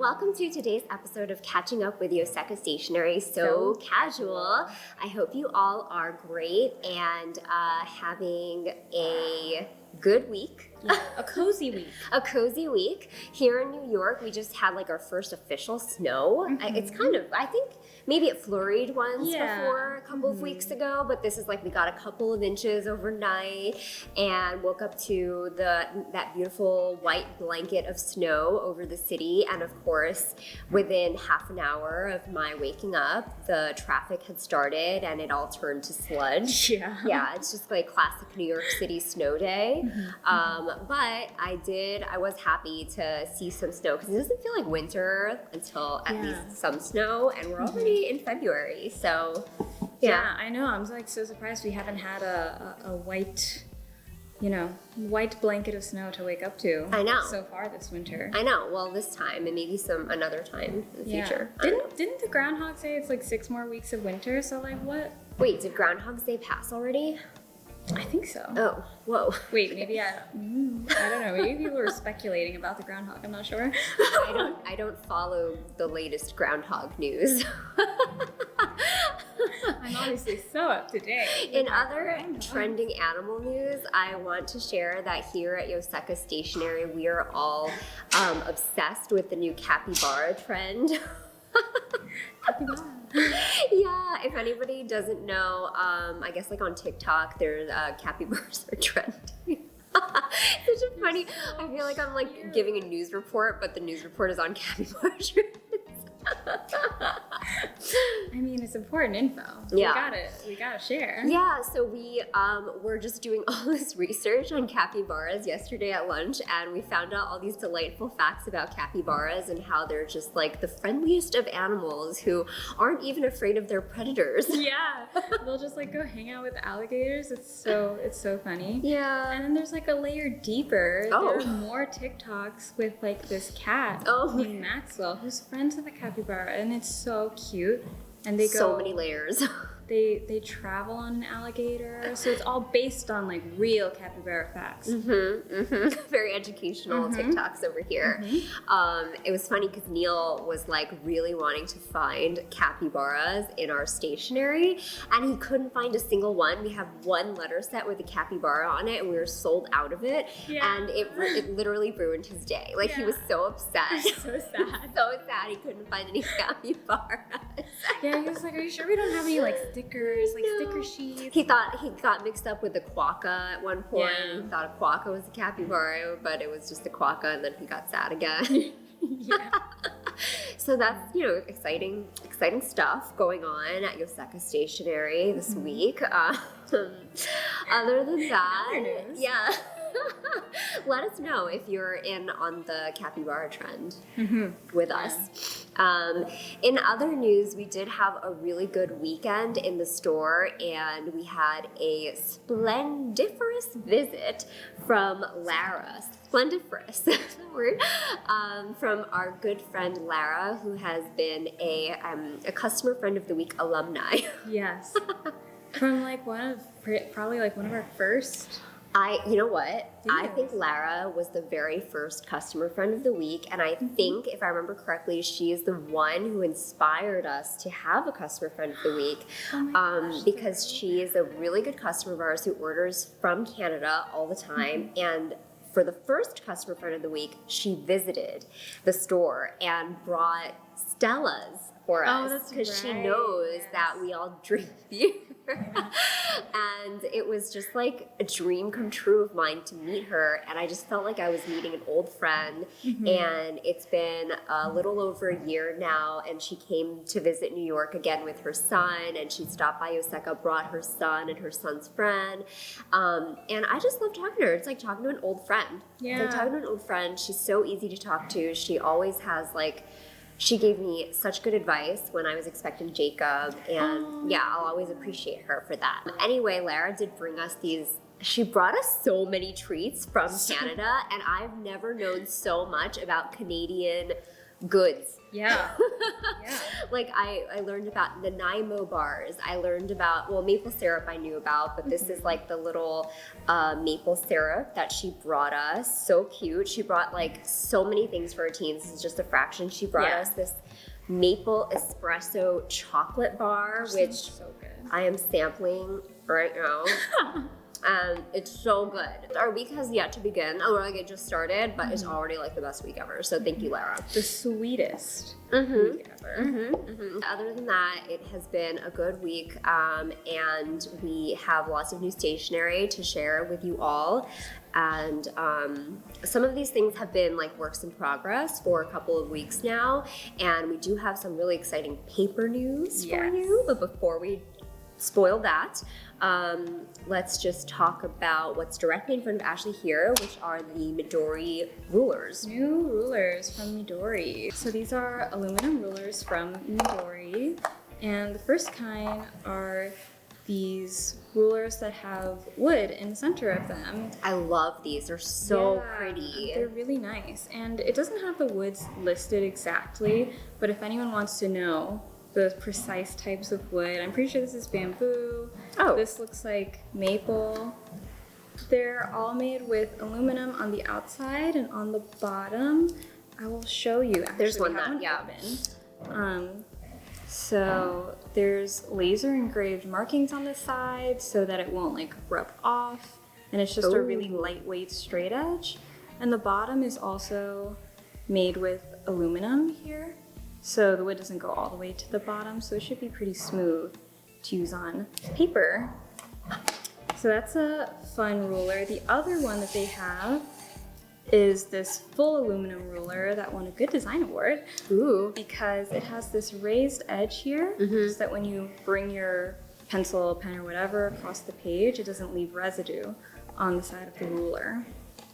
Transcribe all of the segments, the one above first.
welcome to today's episode of Catching Up with Yoseka Stationery. So casual. I hope you all are great and having a good week. Yeah, a cozy week. A cozy week. Here in New York, we just had like our first official snow. Mm-hmm. It's kind of, I think maybe it flurried once before a couple of weeks ago, but this is like we got a couple of inches overnight and woke up to that beautiful white blanket of snow over the city. And of course, within half an hour of my waking up, the traffic had started and it all turned to sludge. Yeah, it's just like classic New York City snow day. But I was happy to see some snow because it doesn't feel like winter until at least some snow, and we're already in February, so yeah, I know. I'm like so surprised we haven't had a white, white blanket of snow to wake up to. I know. So far this winter. I know. Well, this time and maybe another time in the future. Didn't the groundhog say it's like 6 more weeks of winter? So like what? Wait, did Groundhog's Day pass already? I think so. Oh, whoa. Wait, maybe I don't know. Maybe people were speculating about the groundhog. I'm not sure. I don't follow the latest groundhog news. I'm obviously so up to date. In other trending animal news, I want to share that here at Yoseka Stationery, we are all obsessed with the new capybara trend. Yeah, if anybody doesn't know, I guess like on TikTok, there's capybaras are trending. Such a funny. I feel like I'm like giving a news report, but the news report is on capybara trends. I mean, it's important info. Yeah. We gotta share. Yeah, so we were just doing all this research on capybaras yesterday at lunch, and we found out all these delightful facts about capybaras and how they're just like the friendliest of animals who aren't even afraid of their predators. Yeah, they'll just like go hang out with alligators. It's so funny. Yeah. And then there's like a layer deeper. Oh. There are more TikToks with like this cat named Maxwell who's friends with a capybara, and it's so cute. And they go so many layers. They travel on an alligator, so it's all based on like real capybara facts. Very educational TikToks over here. It was funny because Neil was like really wanting to find capybaras in our stationery, and he couldn't find a single one. We have one letter set with a capybara on it, and we were sold out of it. Yeah. And it literally ruined his day. Like he was so upset. So sad. So sad he couldn't find any capybaras. Yeah, he was like, "Are you sure we don't have any like stickers, like sticker sheets?" He thought he got mixed up with a quokka at one point. Yeah. He thought a quokka was a capybara, but it was just a quokka, and then he got sad again. Yeah. So that's, exciting stuff going on at Yoseka Stationery this week. Other than that, Other news. Yeah. Let us know if you're in on the capybara trend with us. In other news, we did have a really good weekend in the store, and we had a splendiferous visit from Lara. Splendiferous, that's the word. From our good friend Lara, who has been a customer friend of the week alumni. Yes. From like probably one of our first. You know what? I think Lara was the very first customer friend of the week, and I think, if I remember correctly, she is the one who inspired us to have a customer friend of the week, because she is a really good customer of ours who orders from Canada all the time, and for the first customer friend of the week, she visited the store and brought Stella's for us because she knows that we all drink beer. And it was just like a dream come true of mine to meet her, and I just felt like I was meeting an old friend. And it's been a little over a year now, and she came to visit New York again with her son, and she stopped by Yoseka, brought her son and her son's friend, and I just love talking to her. It's like talking to an old friend. Yeah. It's like talking to an old friend. She's so easy to talk to. She always has she gave me such good advice when I was expecting Jacob, and I'll always appreciate her for that. Anyway, Lara did bring us she brought us so many treats from Canada, and I've never known so much about Canadian goods. Yeah. Yeah. Like I learned about the Nanaimo bars. I learned about, well, maple syrup I knew about, but this is like the little maple syrup that she brought us. So cute. She brought like so many things for her teens. This is just a fraction. She brought us this maple espresso chocolate bar, which so good. I am sampling right now. It's so good. Our week has yet to begin. Oh, like it just started, but it's already like the best week ever. So thank you, Lara. The sweetest week ever. Other than that, it has been a good week, and we have lots of new stationery to share with you all. And some of these things have been like works in progress for a couple of weeks now, and we do have some really exciting paper news for you. But before we spoil that, let's just talk about what's directly in front of Ashley here, which are the Midori rulers. New rulers from Midori. So these are aluminum rulers from Midori, and the first kind are these rulers that have wood in the center of them. I love these. They're so pretty. They're really nice, and it doesn't have the woods listed exactly, but if anyone wants to know the precise types of wood, I'm pretty sure this is bamboo. Oh. This looks like maple. They're all made with aluminum on the outside, and on the bottom, I will show you. Actually, There's one we have that, open. So there's laser engraved markings on the side so that it won't like rub off, and it's just a really lightweight straight edge. And the bottom is also made with aluminum here, so the wood doesn't go all the way to the bottom, so it should be pretty smooth to use on paper. So that's a fun ruler. The other one that they have is this full aluminum ruler that won a Good Design Award. Ooh. Because it has this raised edge here, so that when you bring your pencil, pen, or whatever across the page, it doesn't leave residue on the side of the ruler.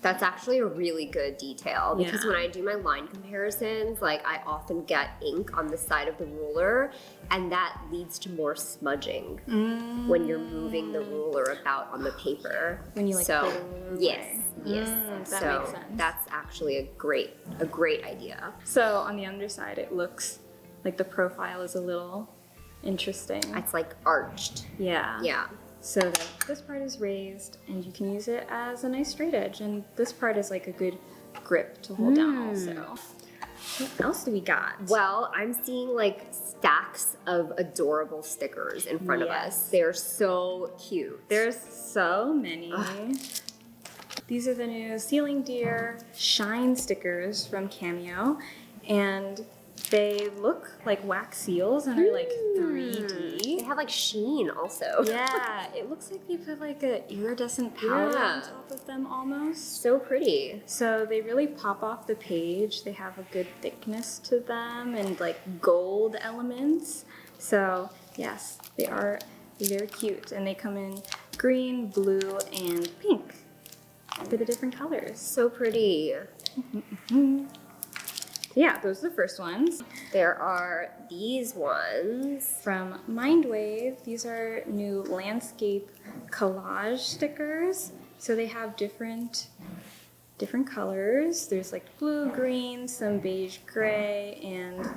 That's actually a really good detail, because when I do my line comparisons, like I often get ink on the side of the ruler, and that leads to more smudging when you're moving the ruler about on the paper. When you like pull the ruler away. Yes. That So makes sense. that's actually a great idea. So on the underside, it looks like the profile is a little interesting. It's like arched. Yeah. Yeah. So that this part is raised, and you can use it as a nice straight edge, and this part is like a good grip to hold down also. What else do we got? Well, I'm seeing like stacks of adorable stickers in front of us. They're so cute. There's so many. These are the new Ceiling Deer Shine stickers from Cameo, and they look like wax seals and are like 3D. They have like sheen also. Yeah, it looks like they put like an iridescent powder on top of them almost. So pretty. So they really pop off the page. They have a good thickness to them and like gold elements. So yes, they are very cute, and they come in green, blue, and pink for the different colors. So pretty. Yeah, those are the first ones. There are these ones. From Mindwave, these are new landscape collage stickers. So they have different colors. There's like blue, green, some beige, gray, and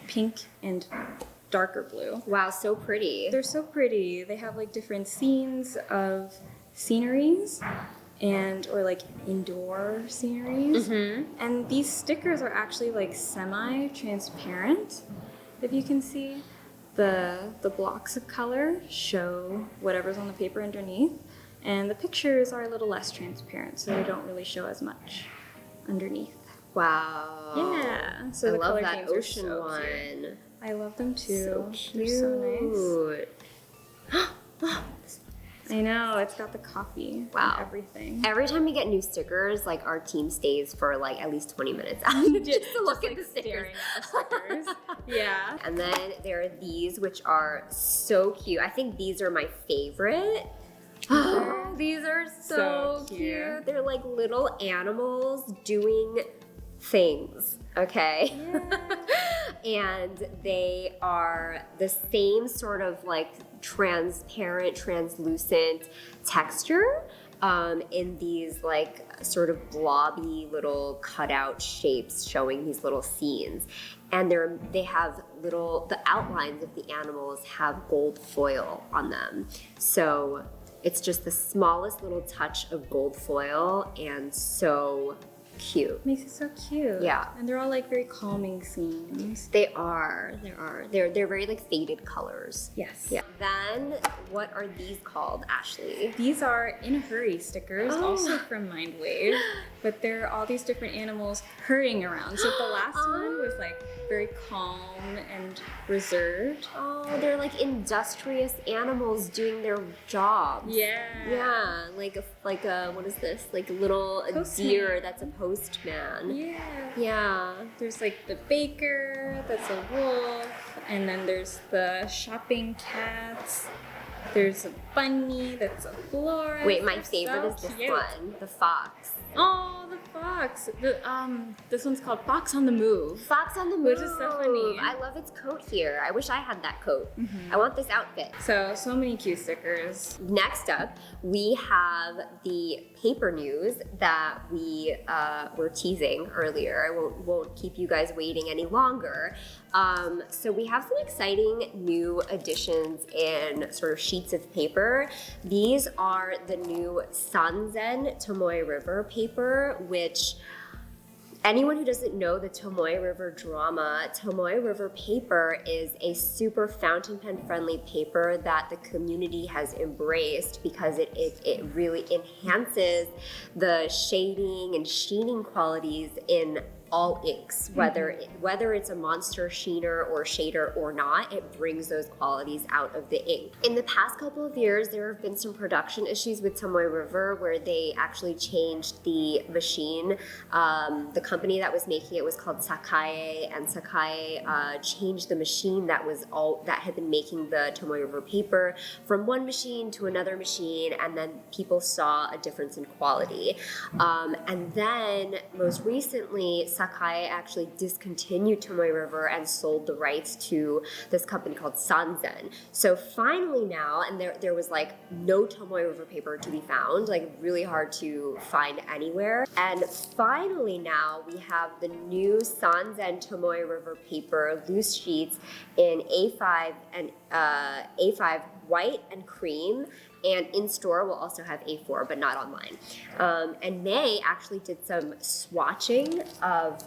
pink and darker blue. Wow, so pretty. They're so pretty. They have like different scenes of sceneries or like indoor sceneries. And these stickers are actually like semi-transparent. If you can see, the blocks of color show whatever's on the paper underneath, and the pictures are a little less transparent, so they don't really show as much underneath. Wow. Yeah. So I the love color that schemes are ocean so one. cute. I love them too. So cute. They're so nice. I know, it's got the coffee and everything. Every time we get new stickers, like our team stays for like at least 20 minutes just to look at the stickers. Staring at the stickers. Yeah. And then there are these, which are so cute. I think these are my favorite. These are so cute. They're like little animals doing things, okay? Yeah. And they are the same sort of like transparent, translucent texture. in these like sort of blobby little cutout shapes showing these little scenes. And they have the outlines of the animals have gold foil on them. So it's just the smallest little touch of gold foil and so cute. Makes it so cute. Yeah. And they're all like very calming scenes. They are. They're very like faded colors. Yes. Yeah. Then what are these called, Ashley? These are In a Hurry stickers, also from Mindwave, but there are all these different animals hurrying around. So the last one was like very calm and reserved. Oh, they're like industrious animals doing their jobs. Yeah. Yeah, like a what is this? Like a deer that's a postman. Yeah. Yeah. There's like the baker, that's a wolf, and then there's the shopping cats. There's a bunny, that's a florist. Wait, my They're favorite so is this cute. one, the fox. Oh, the fox. This one's called Fox on the Move. Fox on the Move. Which is so funny. I love its coat here. I wish I had that coat. I want this outfit. So many cute stickers. Next up, we have the paper news that we were teasing earlier. I won't keep you guys waiting any longer. So we have some exciting new additions in sort of sheets of paper. These are the new Sanzen Tomoe River paper, which anyone who doesn't know the Tomoe River drama, Tomoe River paper is a super fountain pen friendly paper that the community has embraced because it really enhances the shading and sheening qualities in all inks, whether it's a monster sheener or shader or not, it brings those qualities out of the ink. In the past couple of years, there have been some production issues with Tomoe River where they actually changed the machine. The company that was making it was called Sakae, and Sakae changed the machine that had been making the Tomoe River paper from one machine to another machine, and then people saw a difference in quality. And then most recently, Sakae actually discontinued Tomoe River and sold the rights to this company called Sanzen. So finally now, and there was like no Tomoe River paper to be found, like really hard to find anywhere. And finally now we have the new Sanzen Tomoe River paper loose sheets in A5 and A5 white and cream. And in store, we'll also have A4, but not online. And May actually did some swatching of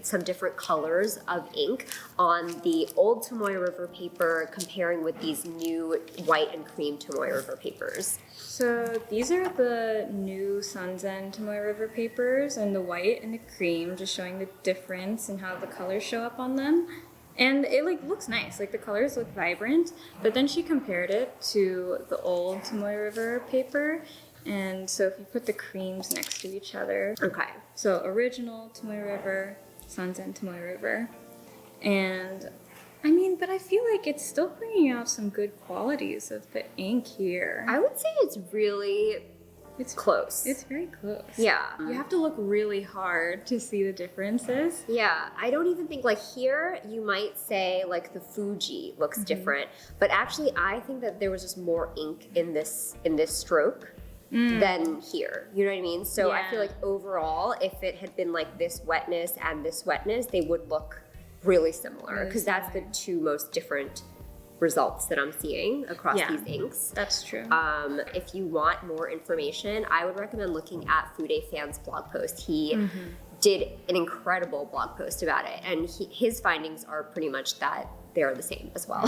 some different colors of ink on the old Tomoe River paper, comparing with these new white and cream Tomoe River papers. So these are the new Sanzen Tomoe River papers, and the white and the cream, just showing the difference in how the colors show up on them. And it like looks nice, like the colors look vibrant, but then she compared it to the old Tomoe River paper. And so if you put the creams next to each other. Okay. So original Tomoe River, Sanzen Tomoe River. And I mean, but I feel like it's still bringing out some good qualities of the ink here. I would say it's close. It's very close. Yeah. You have to look really hard to see the differences. Yeah, I don't even think, like here, you might say like the Fuji looks different, but actually I think that there was just more ink in this stroke than here. You know what I mean? So I feel like overall, if it had been like this wetness and this wetness, they would look really similar because that's the two most different results that I'm seeing across these inks. That's true. If you want more information, I would recommend looking at Fude Fan's blog post. He did an incredible blog post about it, and his findings are pretty much that they are the same as well.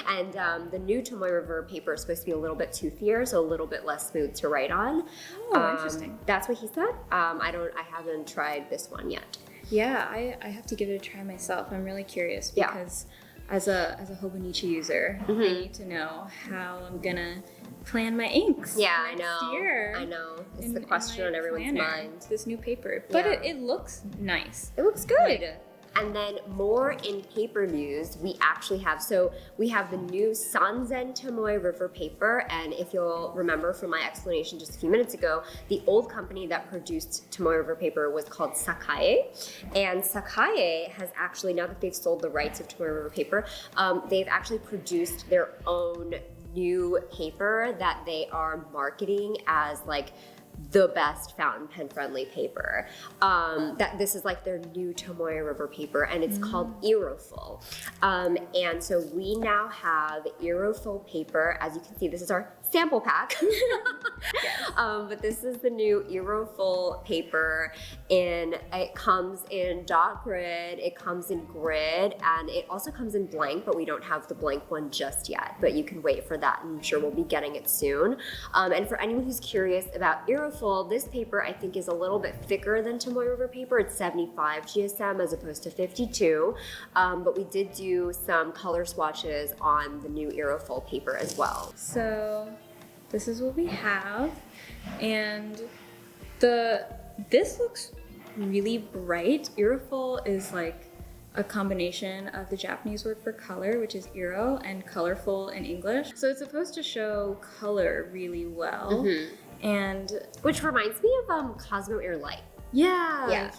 And the new Tomoe River paper is supposed to be a little bit toothier, so a little bit less smooth to write on. Oh, interesting. That's what he said. I haven't tried this one yet. Yeah, I have to give it a try myself. I'm really curious because as a Hobonichi user, I need to know how I'm gonna plan my inks next year. I know. It's the question on everyone's mind. This new paper. But it looks nice. It looks good. And then more in paper news, we have the new Sanzen Tomoe River paper, and if you'll remember from my explanation just a few minutes ago, the old company that produced Tomoe River paper was called Sakae, and Sakae has actually, now that they've sold the rights of Tomoe River paper, they've actually produced their own new paper that they are marketing as like the best fountain pen friendly paper. That this is like their new Tomoe River paper, and it's called Iroful. And so we now have Iroful paper. As you can see, this is our sample pack. But this is the new Iroful paper, and it comes in dot grid, it comes in grid, and it also comes in blank, but we don't have the blank one just yet, but you can wait for that. I'm sure we'll be getting it soon. And for anyone who's curious about Iroful, this paper I think is a little bit thicker than Tomoe River paper. It's 75 GSM as opposed to 52, but we did do some color swatches on the new Iroful paper as well. So this is what we have, and this looks really bright. Iroful is like a combination of the Japanese word for color, which is iro, and colorful in English. So it's supposed to show color really well. And which reminds me of Cosmo Air Light. Yes.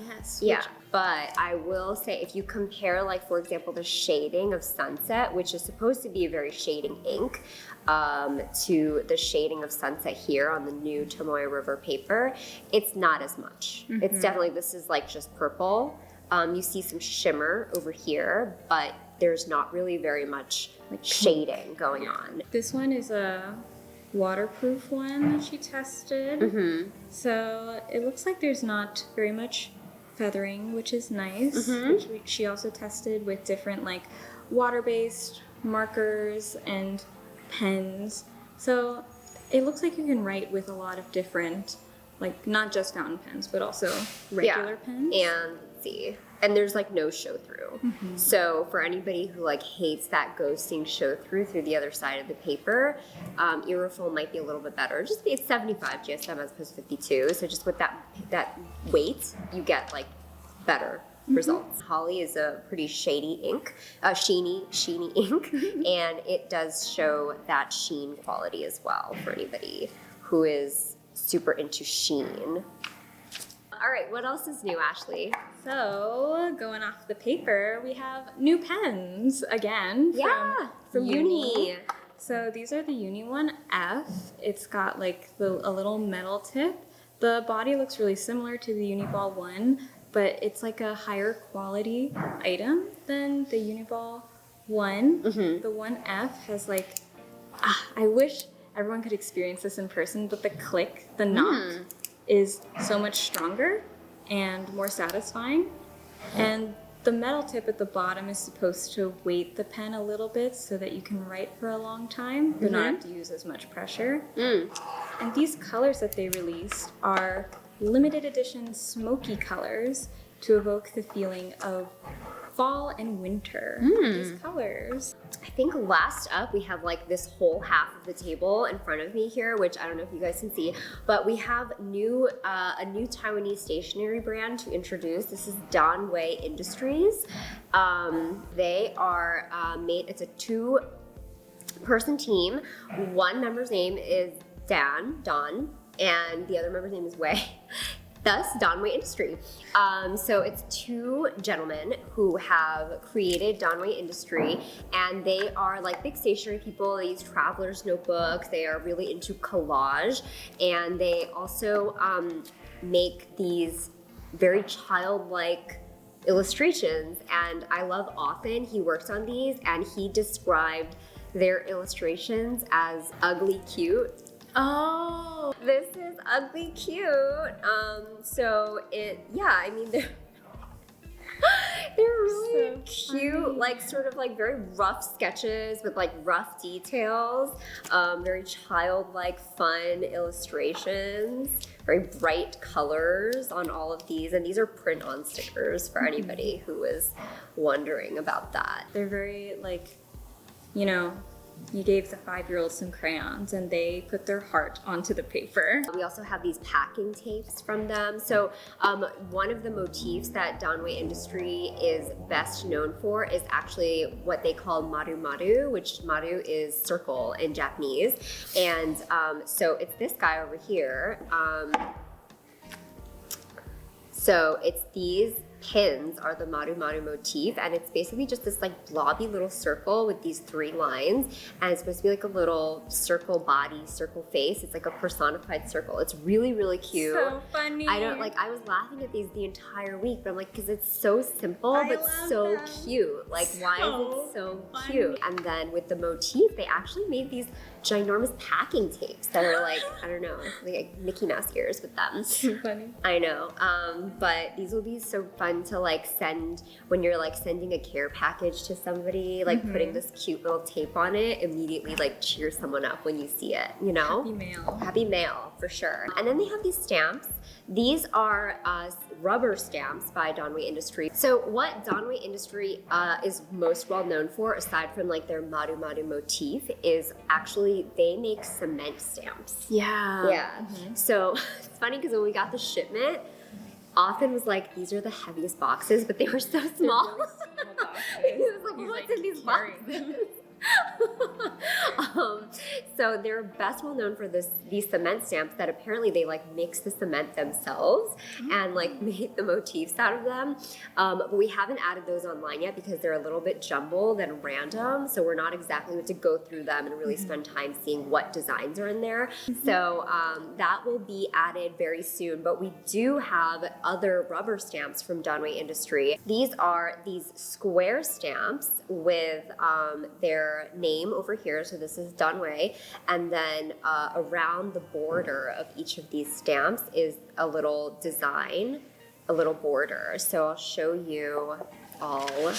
But I will say, if you compare, like, for example, the shading of Sunset, which is supposed to be a very shading ink, to the shading of Sunset here on the new Tomoe River paper, it's not as much. It's definitely, this is like just purple. You see some shimmer over here, but there's not really very much like shading going on. This one is a waterproof one that she tested. So it looks like there's not very much feathering, which is nice. Which she also tested with different like water-based markers and pens. So it looks like you can write with a lot of different, like not just fountain pens, but also regular pens. And let's see. And there's like no show through. So for anybody who like hates that ghosting show through the other side of the paper, Iroful might be a little bit better. Just it's 75 GSM as opposed to 52. So just with that weight, you get like better results. Holly is a pretty shady ink, sheeny ink, and it does show that sheen quality as well for anybody who is super into sheen. All right, what else is new, Ashley? So, going off the paper, we have new pens again from Uni. So these are the Uni One F. It's got like a little metal tip. The body looks really similar to the Uni-Ball One, but it's like a higher quality item than the Uni-Ball One. The One F has like, I wish everyone could experience this in person, but the click, the knock is so much stronger and more satisfying. And the metal tip at the bottom is supposed to weight the pen a little bit so that you can write for a long time, but not have to use as much pressure. And these colors that they released are limited edition smoky colors to evoke the feeling of fall and winter. These colors. I think last up we have like this whole half of the table in front of me here, which I don't know if you guys can see, but we have a new Taiwanese stationery brand to introduce. This is Wei Industries. They are it's a 2-person team. One member's name is Don, and the other member's name is Wei. Thus, Wei Industry. So it's 2 gentlemen who have created Wei Industry, and they are like big stationery people. They use traveler's notebooks. They are really into collage, and they also make these very childlike illustrations. And I love Often, he works on these, and he described their illustrations as ugly cute. Oh, this is ugly cute. So I mean, they're really so cute, funny. Like sort of like very rough sketches with like rough details, very childlike fun illustrations, very bright colors on all of these. And these are print-on stickers for anybody who is wondering about that. They're very like, you gave the 5-year-old some crayons and they put their heart onto the paper. We also have these packing tapes from them. So one of the motifs that Wei Industry is best known for is actually what they call Marumaru, which maru is circle in Japanese. And so it's this guy over here. So it's these pins are the Marumaru motif, and it's basically just this like blobby little circle with these 3 lines, and it's supposed to be like a little circle body, circle face. It's like a personified circle. It's really, really cute. So funny. I was laughing at these the entire week, but I'm like, because it's so simple, but so cute. Like, why is it so cute? And then with the motif, they actually made these ginormous packing tapes that are like, I don't know, like Mickey Mouse ears with them. So funny. I know, but these will be so fun to like send when you're like sending a care package to somebody, like putting this cute little tape on it, immediately like cheer someone up when you see it, you know? Happy mail, for sure. And then they have these stamps. These are rubber stamps by Wei Industry. So what Wei Industry is most well known for, aside from like their Marumaru motif, is actually they make cement stamps. Yeah. Yeah. So it's funny because when we got the shipment, often was like, these are the heaviest boxes, but they were so small. He was like, what's in these boxes? So they're best well known for these cement stamps that apparently they like mix the cement themselves and like make the motifs out of them. But we haven't added those online yet because they're a little bit jumbled and random. So we're not exactly going to go through them and really spend time seeing what designs are in there. So that will be added very soon. But we do have other rubber stamps from Wei Industry. These are these square stamps with their name over here. So this is Wei, and then around the border of each of these stamps is a little design, a little border. So I'll show you all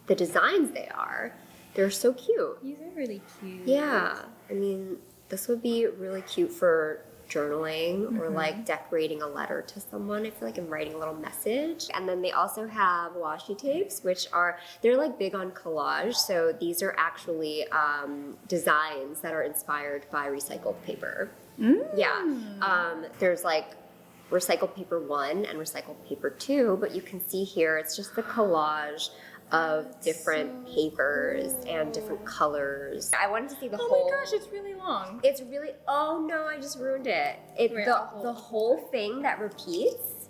the designs they are. They're so cute. These are really cute. Yeah, I mean, this would be really cute for journaling or like decorating a letter to someone. I feel like I'm writing a little message. And then they also have washi tapes, which they're like big on collage. So these are actually designs that are inspired by recycled paper. Yeah. There's like recycled paper 1 and recycled paper 2, but you can see here it's just the collage of different papers and different colors. I wanted to see the whole. Oh my gosh, it's really long. It's really. Oh no, I just ruined it. The whole thing that repeats.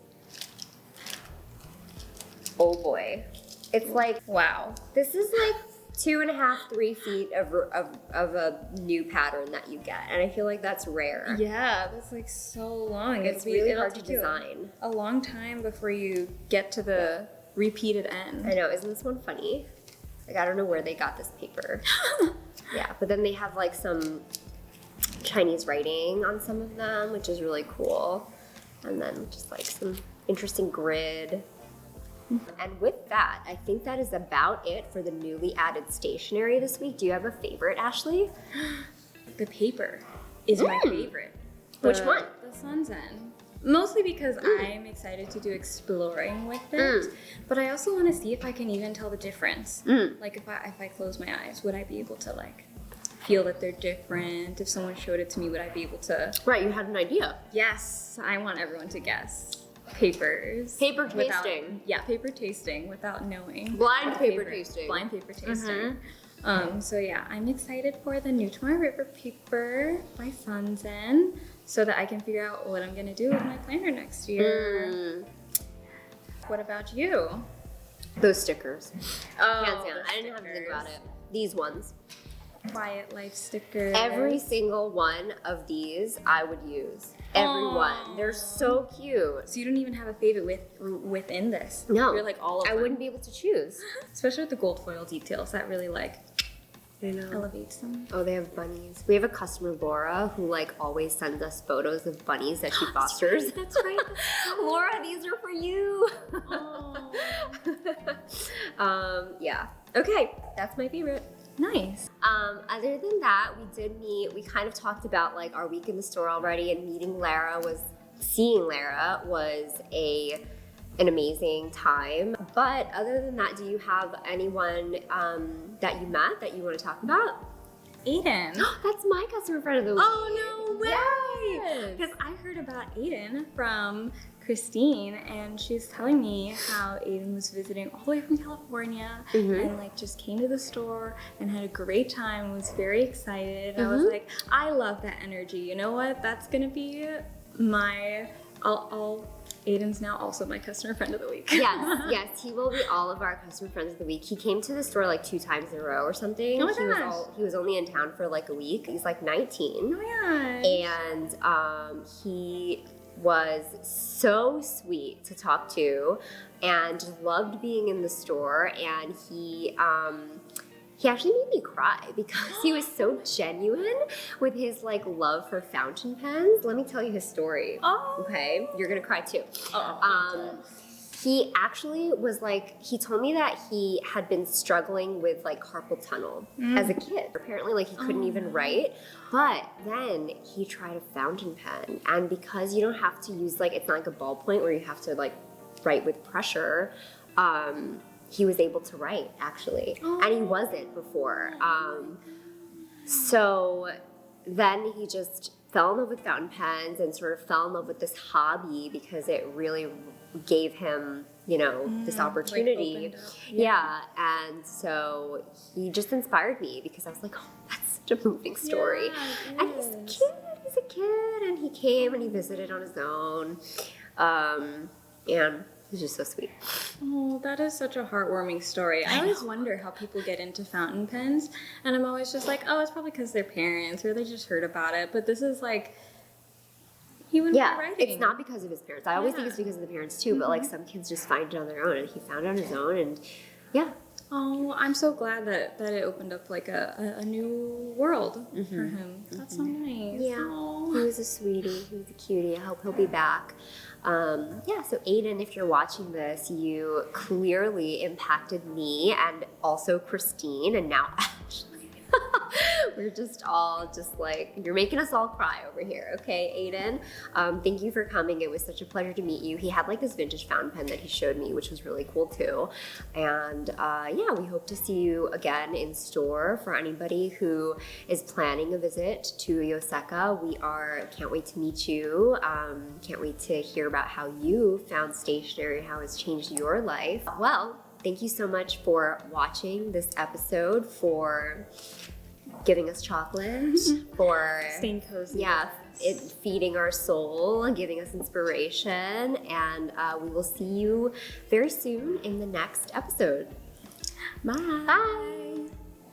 Oh boy, it's like wow. This is like 2.5, 3 feet of a new pattern that you get, and I feel like that's rare. Yeah, that's like so long. It's really hard to design. A long time before you get to the repeated end. I know, isn't this one funny? Like, I don't know where they got this paper. Yeah, but then they have like some Chinese writing on some of them, which is really cool. And then just like some interesting grid. And with that, I think that is about it for the newly added stationery this week. Do you have a favorite, Ashley? The paper is my favorite. Which one? The Sanzen. Mostly because I'm excited to do exploring with it, but I also want to see if I can even tell the difference. Like if I close my eyes, would I be able to like feel that they're different? If someone showed it to me, would I be able to? Right, you had an idea. Yes, I want everyone to guess. Papers. Paper tasting. Paper tasting without knowing. Blind paper tasting. Blind paper tasting. So yeah, I'm excited for the new Tomoe River paper by Sanzen, so that I can figure out what I'm gonna do with my planner next year. What about you? Those stickers. Oh, Hands down. I didn't have to think about it. These ones. Quiet life stickers. Every single one of these I would use. Every one. They're so cute. So you don't even have a favorite within this? No. You're like all of them. I wouldn't be able to choose. Especially with the gold foil details. That really like elevates them. Oh, they have bunnies. We have a customer, Laura, who like always sends us photos of bunnies that she fosters. That's right. Laura, these are for you. Yeah. Okay, that's my favorite. Nice. Other than that, we kind of talked about like our week in the store already, and seeing Lara was an amazing time. But other than that, do you have anyone that you met that you want to talk about? Aiden. That's my customer friend of the week. Oh, no way! Yes. Because I heard about Aiden from Christine, and she was telling me how Aiden was visiting all the way from California and like just came to the store and had a great time, was very excited. I was like, I love that energy. You know what? That's gonna be I'll Aiden's now also my customer friend of the week. Yes, he will be all of our customer friends of the week. He came to the store like 2 times in a row or something. Oh my gosh. He was only in town for like a week. He's like 19. Oh my gosh. And he was so sweet to talk to and loved being in the store. And he actually made me cry because he was so genuine with his like love for fountain pens. Let me tell you his story. Oh. Okay, you're gonna cry too. Oh. He actually was like, he told me that he had been struggling with like carpal tunnel as a kid. Apparently like he couldn't even write, but then he tried a fountain pen, and because you don't have to use like, it's not like a ballpoint where you have to like write with pressure, he was able to write actually, and he wasn't before. So then he just fell in love with fountain pens and sort of fell in love with this hobby because it really gave him, you know, this opportunity. Like yeah, and so he just inspired me because I was like, oh, that's such a moving story. Yeah, and he's a kid, and he came and he visited on his own, and he was just so sweet. Oh, that is such a heartwarming story. I always wonder how people get into fountain pens, and I'm always just like, oh, it's probably because their parents or they just heard about it. But this is like, he went writing. It's not because of his parents. I always think it's because of the parents too, but like some kids just find it on their own, and he found it on his own, and yeah. Oh, I'm so glad that it opened up like a new world for him. That's so nice. Yeah, Aww. he was a sweetie. He was a cutie. I hope he'll be back. So Aiden, if you're watching this, you clearly impacted me and also Christine, and now Ashley. We're just all just like, you're making us all cry over here. Okay, Aiden, thank you for coming. It was such a pleasure to meet you. He had like this vintage fountain pen that he showed me, which was really cool too. And we hope to see you again in store. For anybody who is planning a visit to Yoseka, can't wait to meet you. Can't wait to hear about how you found stationery, how it's changed your life. Well, thank you so much for watching this episode, for giving us chocolate, for Staying cozy. Yeah, feeding our soul, giving us inspiration, and we will see you very soon in the next episode. Bye. Bye.